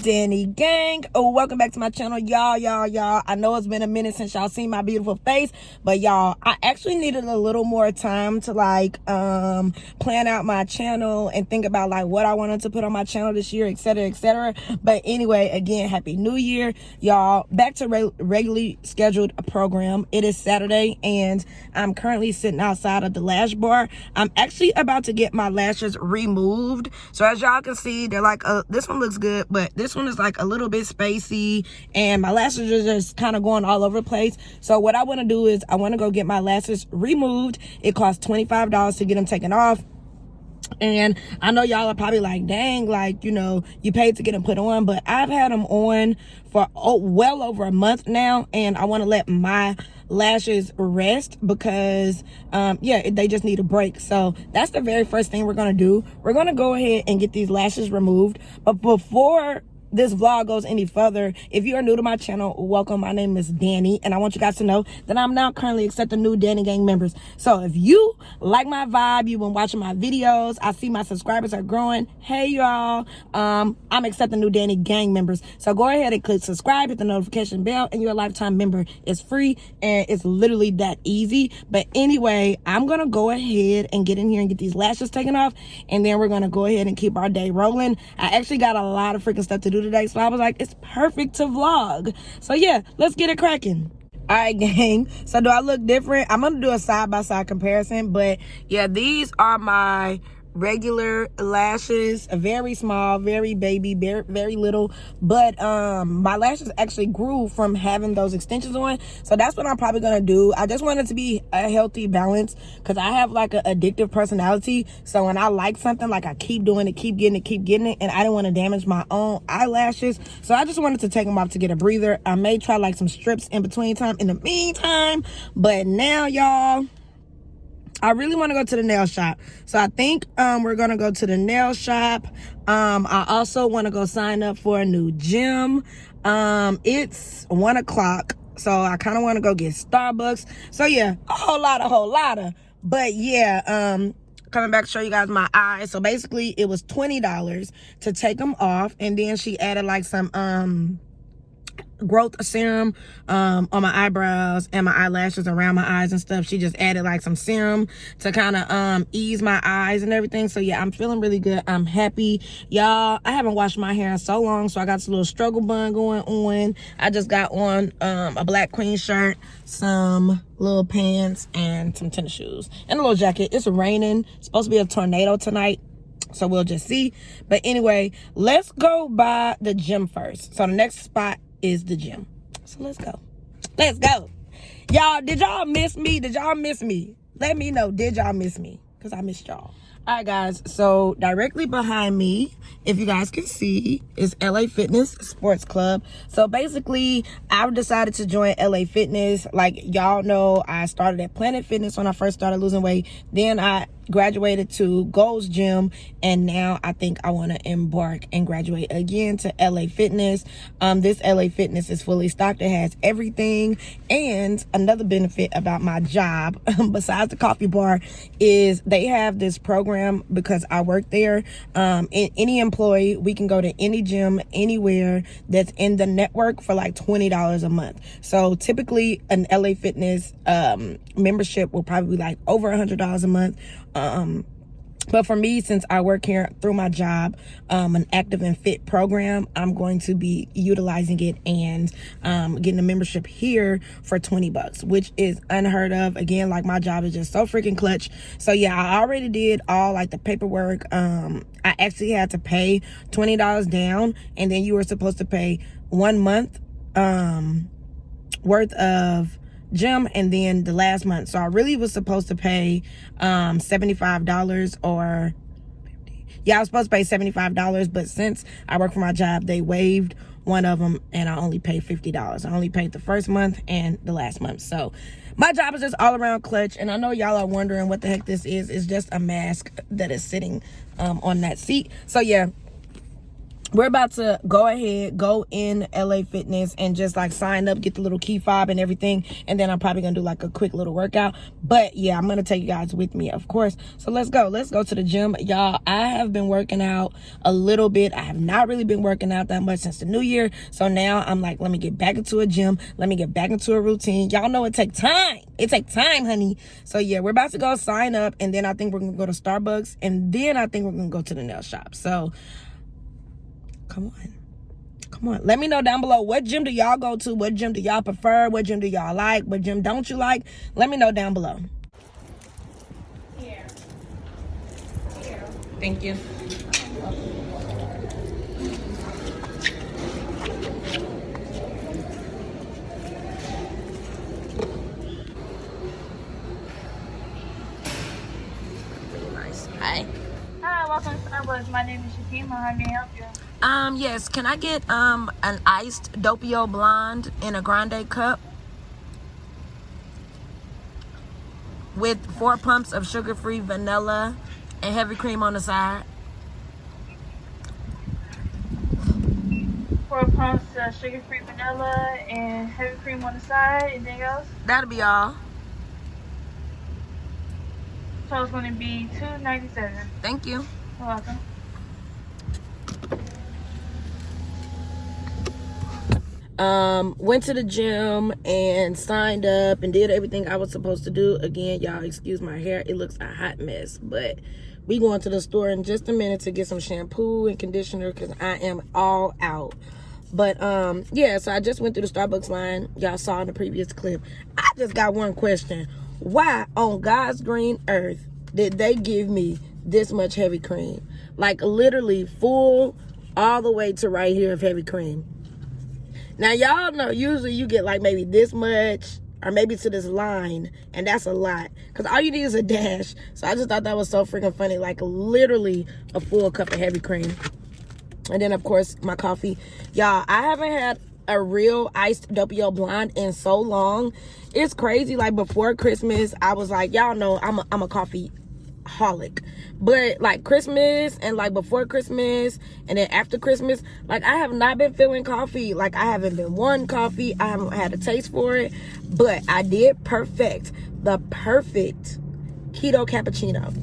Danny gang? Welcome back to my channel, y'all. I know it's been a minute since y'all seen my beautiful face, but y'all, I actually needed a little more time to plan out my channel and think about like what I wanted to put on my channel this year, etc. But anyway, again, happy new year, y'all. Back to regularly scheduled program. It is Saturday and I'm currently sitting outside of the Lash bar. I'm actually about to get my lashes removed. So as y'all can see, they're like this one looks good, but this one is like a little bit spacey and my lashes are just kind of going all over the place. So what I want to do is I want to go get my lashes removed. It costs $25 to get them taken off. And I know y'all are probably like, dang, like, you know, you paid to get them put on, but I've had them on for well over a month now, and I want to let my lashes rest because they just need a break. So that's the very first thing we're gonna do. We're gonna go ahead and get these lashes removed. But before this vlog goes any further, if you are new to my channel, welcome. My name is Danny, and I want you guys to know that I'm now currently accepting new Danny Gang members. So if you like my vibe, you've been watching my videos, I see my subscribers are growing. Hey y'all, I'm accepting new Danny Gang members. So go ahead and click subscribe, hit the notification bell, and you're a lifetime member. It's free and it's literally that easy. But anyway, I'm gonna go ahead and get in here and get these lashes taken off, and then we're gonna go ahead and keep our day rolling. I actually got a lot of freaking stuff to do today, so I was like, it's perfect to vlog. So yeah, let's get it cracking. All right, gang, so do I look different? I'm gonna do a side-by-side comparison, but yeah, these are my regular lashes, very small, very baby, very little, but my lashes actually grew from having those extensions on. So that's what I'm probably gonna do. I just want it to be a healthy balance because I have like an addictive personality. So when I like something, like I keep doing it, keep getting it, and I don't want to damage my own eyelashes. So I just wanted to take them off to get a breather. I may try like some strips in the meantime, but now y'all, I really want to go to the nail shop. So I think we're going to go to the nail shop. I also want to go sign up for a new gym. It's 1 o'clock. So I kind of want to go get Starbucks. So yeah, a whole lot of. But yeah, coming back to show you guys my eyes. So basically it was $20 to take them off. And then she added like some growth serum on my eyebrows and my eyelashes around my eyes and stuff. She just added like some serum to kind of ease my eyes and everything. So yeah, I'm feeling really good. I'm happy, y'all. I haven't washed my hair in so long, so I got this little struggle bun going on. I just got on a black queen shirt, some little pants, and some tennis shoes and a little jacket. It's raining. It's supposed to be a tornado tonight, so we'll just see. But anyway, let's go by the gym first. So the next spot is the gym. So let's go. Y'all, did y'all miss me? Let me know, did y'all miss me? Because I missed y'all. All right, guys, so directly behind me, if you guys can see, is LA Fitness Sports Club. So basically, I've decided to join LA Fitness. Like y'all know, I started at Planet Fitness when I first started losing weight. Then I graduated to Gold's Gym, and now I think I want to embark and graduate again to LA Fitness. This LA Fitness is fully stocked. It has everything. And another benefit about my job, besides the coffee bar, is they have this program because I work there. Any employee, we can go to any gym anywhere that's in the network for like $20 a month. So typically an LA Fitness membership will probably be like over $100 a month. But for me, since I work here through my job, an active and fit program, I'm going to be utilizing it and getting a membership here for $20, which is unheard of. Again, like my job is just so freaking clutch. So yeah, I already did all like the paperwork. I actually had to pay $20 down, and then you were supposed to pay 1 month worth of gym, and then the last month. So I really was supposed to pay $75 or I was supposed to pay $75, but since I work for my job, they waived one of them and I only paid $50. I only paid the first month and the last month. So my job is just all around clutch, and I know y'all are wondering what the heck this is. It's just a mask that is sitting on that seat. So yeah, we're about to go ahead, go in LA Fitness and just like sign up, get the little key fob and everything. And then I'm probably gonna do like a quick little workout. But yeah, I'm gonna take you guys with me, of course. So let's go to the gym. Y'all, I have been working out a little bit. I have not really been working out that much since the new year. So now I'm like, let me get back into a gym. Let me get back into a routine. Y'all know it takes time. It takes time, honey. So yeah, we're about to go sign up. And then I think we're gonna go to Starbucks. And then I think we're gonna go to the nail shop. So come on, let me know down below, what gym do y'all go to? What gym do y'all prefer? What gym do y'all like? What gym don't you like? Let me know down below. Here. Thank you. Really nice. Hi. Hi, welcome to Starbucks. My name is Shakima. How may I help you? Yes, can I get an iced Doppio Blonde in a grande cup with 4 pumps of sugar-free vanilla and heavy cream on the side? 4 pumps of sugar-free vanilla and heavy cream on the side. Anything else? That'll be all. So it's going to be $2.97. Thank you. You're welcome. Went to the gym and signed up and did everything I was supposed to do. Again, y'all excuse my hair, it looks a hot mess, but we going to the store in just a minute to get some shampoo and conditioner because I am all out. But yeah, so I just went through the Starbucks line. Y'all saw in the previous clip. I just got one question. Why on God's green earth did they give me this much heavy cream? Like literally full all the way to right here of heavy cream. Now, y'all know usually you get like maybe this much or maybe to this line, and that's a lot because all you need is a dash. So I just thought that was so freaking funny, like literally a full cup of heavy cream. And then, of course, my coffee. Y'all, I haven't had a real iced Doppio Blonde in so long. It's crazy. Like before Christmas, I was like, y'all know I'm a coffee holic, but like Christmas and like before Christmas and then after Christmas, like I have not been feeling coffee. Like I haven't been wanting coffee. I haven't had a taste for it, but I did perfect the perfect keto cappuccino.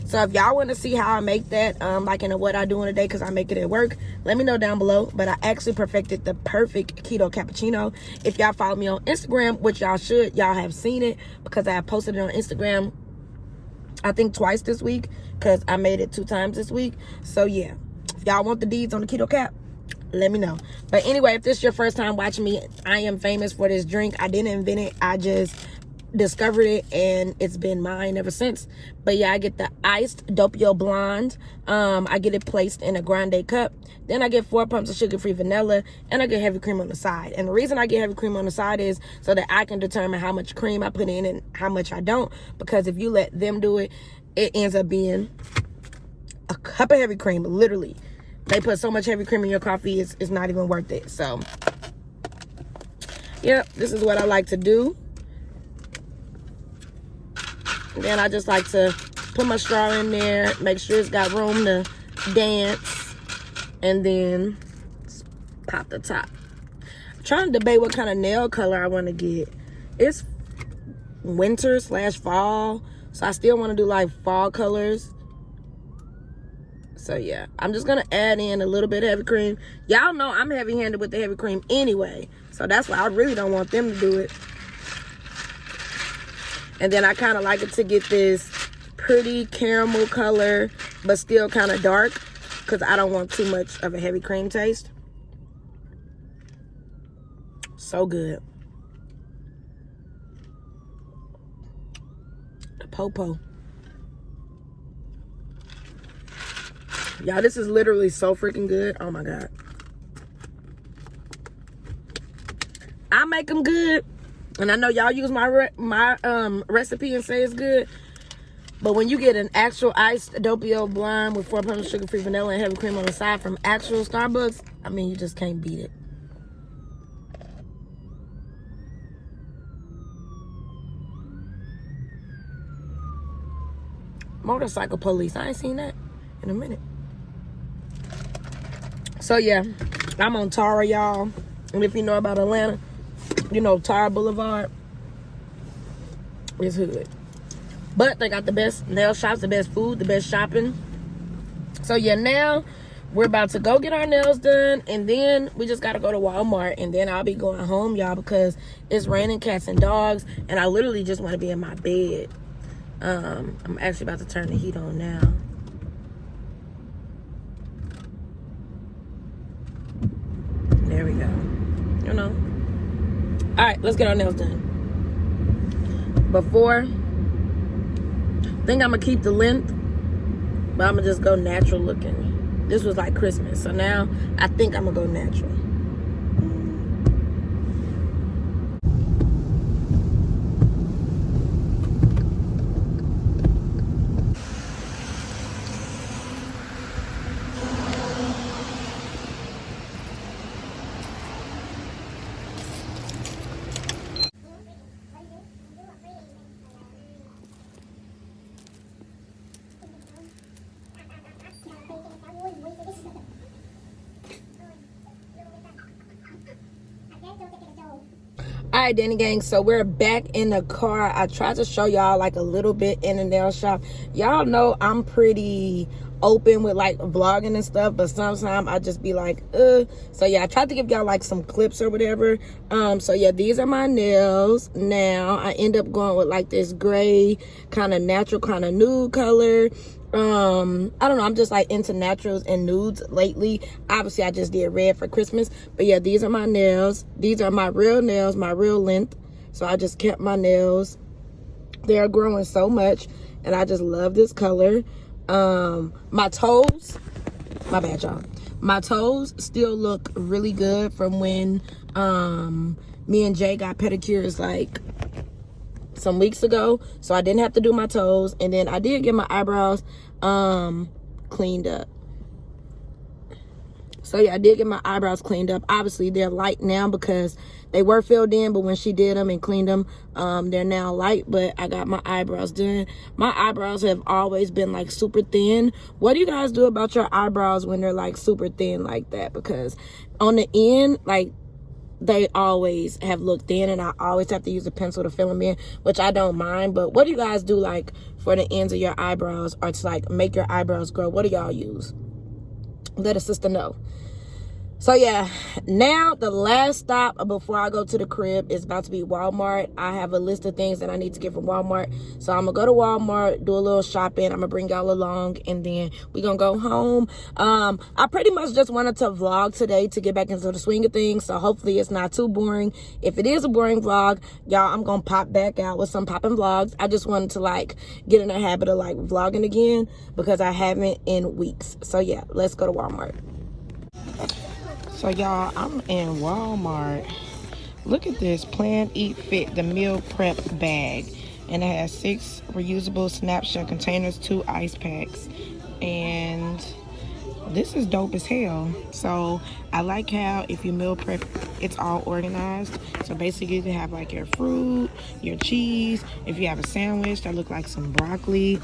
So if y'all want to see how I make that, like in what I do in a day, because I make it at work, let me know down below. But I actually perfected the perfect keto cappuccino. If y'all follow me on Instagram, which y'all should, y'all have seen it because I have posted it on Instagram I think twice this week because I made it 2 times this week. So yeah, if y'all want the deeds on the keto cap, let me know. But anyway, if this is your first time watching me, I am famous for this drink. I didn't invent it, I just discovered it and it's been mine ever since. But yeah, I get the iced Doppio Blonde. I get it placed in a grande cup. Then I get 4 pumps of sugar-free vanilla and I get heavy cream on the side. And the reason I get heavy cream on the side is so that I can determine how much cream I put in and how much I don't. Because if you let them do it, it ends up being a cup of heavy cream, literally. They put so much heavy cream in your coffee, it's not even worth it. So yeah, this is what I like to do. Then I just like to put my straw in there, make sure it's got room to dance, and then pop the top. I'm trying to debate what kind of nail color I want to get. It's winter/fall, so I still want to do like fall colors. So yeah, I'm just gonna add in a little bit of heavy cream. Y'all know I'm heavy-handed with the heavy cream anyway, so that's why I really don't want them to do it. And then I kind of like it to get this pretty caramel color, but still kind of dark, because I don't want too much of a heavy cream taste. So good. The Popo. Y'all, this is literally so freaking good. Oh my God. I make them good. And I know y'all use my recipe and say it's good. But when you get an actual iced Doppio Blonde with 4 pumps of sugar-free vanilla and heavy cream on the side from actual Starbucks, I mean, you just can't beat it. Motorcycle police. I ain't seen that in a minute. So yeah, I'm on Tara, y'all. And if you know about Atlanta, you know Tara Boulevard is hood. But they got the best nail shops, the best food, the best shopping. So yeah, now we're about to go get our nails done, and then we just gotta go to Walmart, and then I'll be going home, y'all, because it's raining cats and dogs, and I literally just want to be in my bed. I'm actually about to turn the heat on now. There we go. You know. All right, let's get our nails done. Before, I think I'm gonna keep the length, but I'm gonna just go natural looking. This was like Christmas, so now I think I'm gonna go natural. All right, Danny gang, so we're back in the car. I tried to show y'all like a little bit in the nail shop. Y'all know I'm pretty open with like vlogging and stuff, but sometimes I just be like, so yeah, I tried to give y'all like some clips or whatever. So yeah, these are my nails. Now I end up going with like this gray kind of natural kind of nude color. I don't know, I'm just like into naturals and nudes lately. Obviously I just did red for Christmas, but yeah, these are my nails. These are my real nails, my real length. So I just kept my nails. They're growing so much, and I just love this color. My toes, my bad y'all, my toes still look really good from when me and Jay got pedicures like some weeks ago, so I didn't have to do my toes. And then I did get my eyebrows cleaned up. So yeah, I did get my eyebrows cleaned up. Obviously they're light now because they were filled in, but when she did them and cleaned them, they're now light. But I got my eyebrows done. My eyebrows have always been like super thin. What do you guys do about your eyebrows when they're like super thin like that? Because on the end, like, they always have looked thin, and I always have to use a pencil to fill them in, which I don't mind. But what do you guys do like for the ends of your eyebrows, or to like make your eyebrows grow? What do y'all use? Let a sister know. So yeah, now the last stop before I go to the crib is about to be Walmart. I have a list of things that I need to get from Walmart. So I'm gonna go to Walmart, do a little shopping. I'm gonna bring y'all along, and then we gonna go home. I pretty much just wanted to vlog today to get back into the swing of things. So hopefully it's not too boring. If it is a boring vlog, y'all, I'm gonna pop back out with some popping vlogs. I just wanted to like get in the habit of like vlogging again because I haven't in weeks. So yeah, let's go to Walmart. So y'all, I'm in Walmart. Look at this Plan, Eat, Fit, the meal prep bag. And it has 6 reusable snapshot containers, 2 ice packs. And this is dope as hell. So I like how if you meal prep, it's all organized. So basically you can have like your fruit, your cheese. If you have a sandwich that look like some broccoli.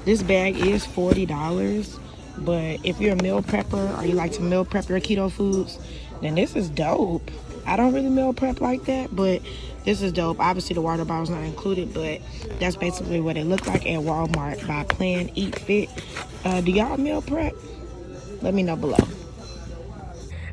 This bag is $40. But if you're a meal prepper or you like to meal prep your keto foods, then this is dope. I don't really meal prep like that, but this is dope. Obviously the water bottle's not included, but that's basically what it looked like at Walmart by Plan, Eat, Fit. Do y'all meal prep? Let me know below.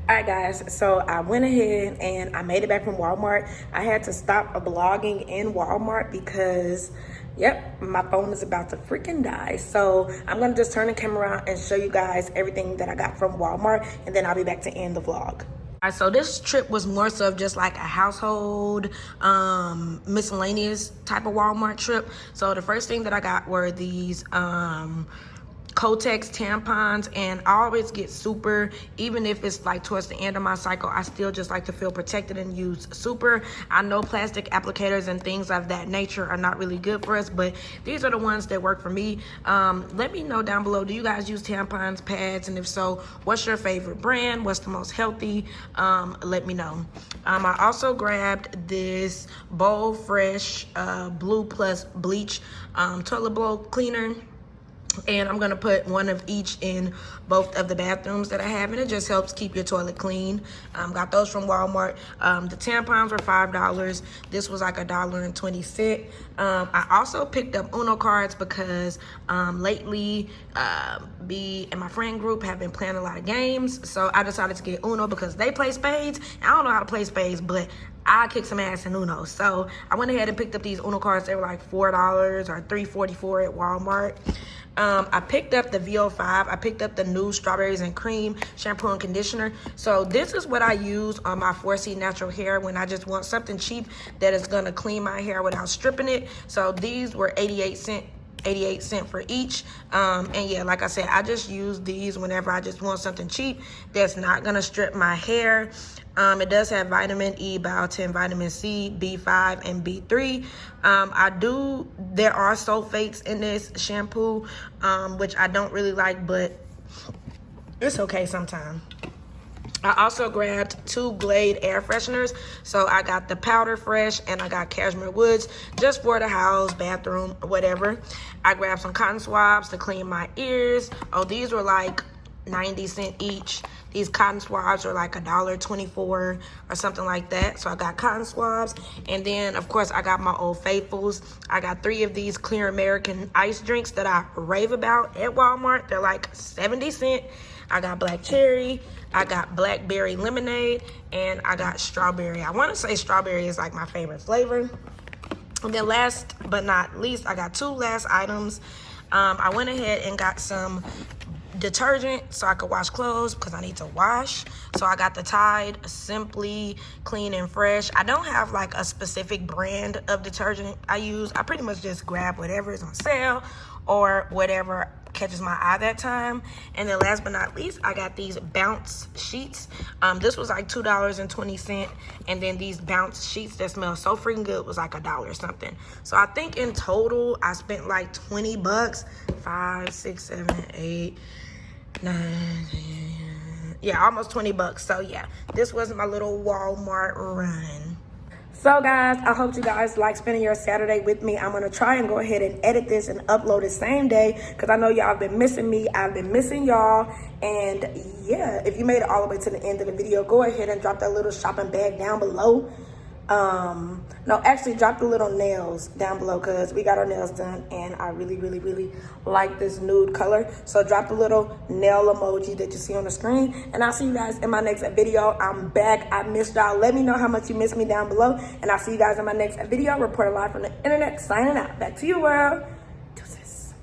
Alright guys, so I went ahead and I made it back from Walmart. I had to stop vlogging in Walmart because yep, my phone is about to freaking die. So I'm gonna just turn the camera around and show you guys everything that I got from Walmart, and then I'll be back to end the vlog. Alright, so this trip was more so of just like a household miscellaneous type of Walmart trip. So the first thing that I got were these Kotex tampons, and I always get super, even if it's like towards the end of my cycle, I still just like to feel protected and use super. I know plastic applicators and things of that nature are not really good for us, but these are the ones that work for me. Let me know down below, do you guys use tampons, pads, and if so, what's your favorite brand? What's the most healthy? Let me know. I also grabbed this Bold Fresh Blue Plus Bleach toilet bowl cleaner. And I'm gonna put one of each in both of the bathrooms that I have, and it just helps keep your toilet clean. Got those from Walmart. The tampons were $5. This was like $1.20. I also picked up Uno cards because lately B and my friend group have been playing a lot of games, so I decided to get Uno because they play spades. I don't know how to play spades, but I kick some ass in Uno. So I went ahead and picked up these Uno cards. They were like $4 or $3.44 at Walmart. I picked up the VO5. I picked up the new strawberries and cream shampoo and conditioner. So this is what I use on my 4C natural hair when I just want something cheap that is gonna clean my hair without stripping it. So these were 88 cents for each. And yeah, like I said, I just use these whenever I just want something cheap that's not gonna strip my hair. It does have vitamin E, biotin, vitamin C, B5, and B3. There are sulfates in this shampoo, which I don't really like, but it's okay sometimes. I also grabbed 2 Glade air fresheners. So I got the Powder Fresh and I got Cashmere Woods just for the house, bathroom, whatever. I grabbed some cotton swabs to clean my ears. Oh, these were like 90 cents each. These cotton swabs are like $1.24 or something like that. So I got cotton swabs. And then, of course, I got my Old Faithfuls. I got 3 of these Clear American ice drinks that I rave about at Walmart. They're like 70 cents. I got black cherry. I got blackberry lemonade. And I got strawberry. I want to say strawberry is like my favorite flavor. And then last but not least, I got 2 last items. I went ahead and got some detergent so I could wash clothes because I need to wash. So I got the Tide Simply Clean and Fresh. I don't have like a specific brand of detergent I use. I pretty much just grab whatever is on sale or whatever catches my eye that time. And then last but not least, I got these Bounce sheets. This was like $2.20, and then these Bounce sheets that smell so freaking good was like $1 something. So I think in total I spent like 20 bucks. 5, 6, 7, 8, 9, 10, yeah, almost 20 bucks. So yeah, this was my little Walmart run. So guys, I hope you guys like spending your Saturday with me. I'm gonna try and go ahead and edit this and upload it same day because I know y'all have been missing me. I've been missing y'all. And yeah, if you made it all the way to the end of the video, go ahead and drop that little shopping bag down below. No, actually drop the little nails down below because we got our nails done and I really, really, really like this nude color. So drop the little nail emoji that you see on the screen, and I'll see you guys in my next video. I'm back. I missed y'all. Let me know how much you missed me down below, and I'll see you guys in my next video. Reporting live from the internet, signing out. Back to you, world. Deuces.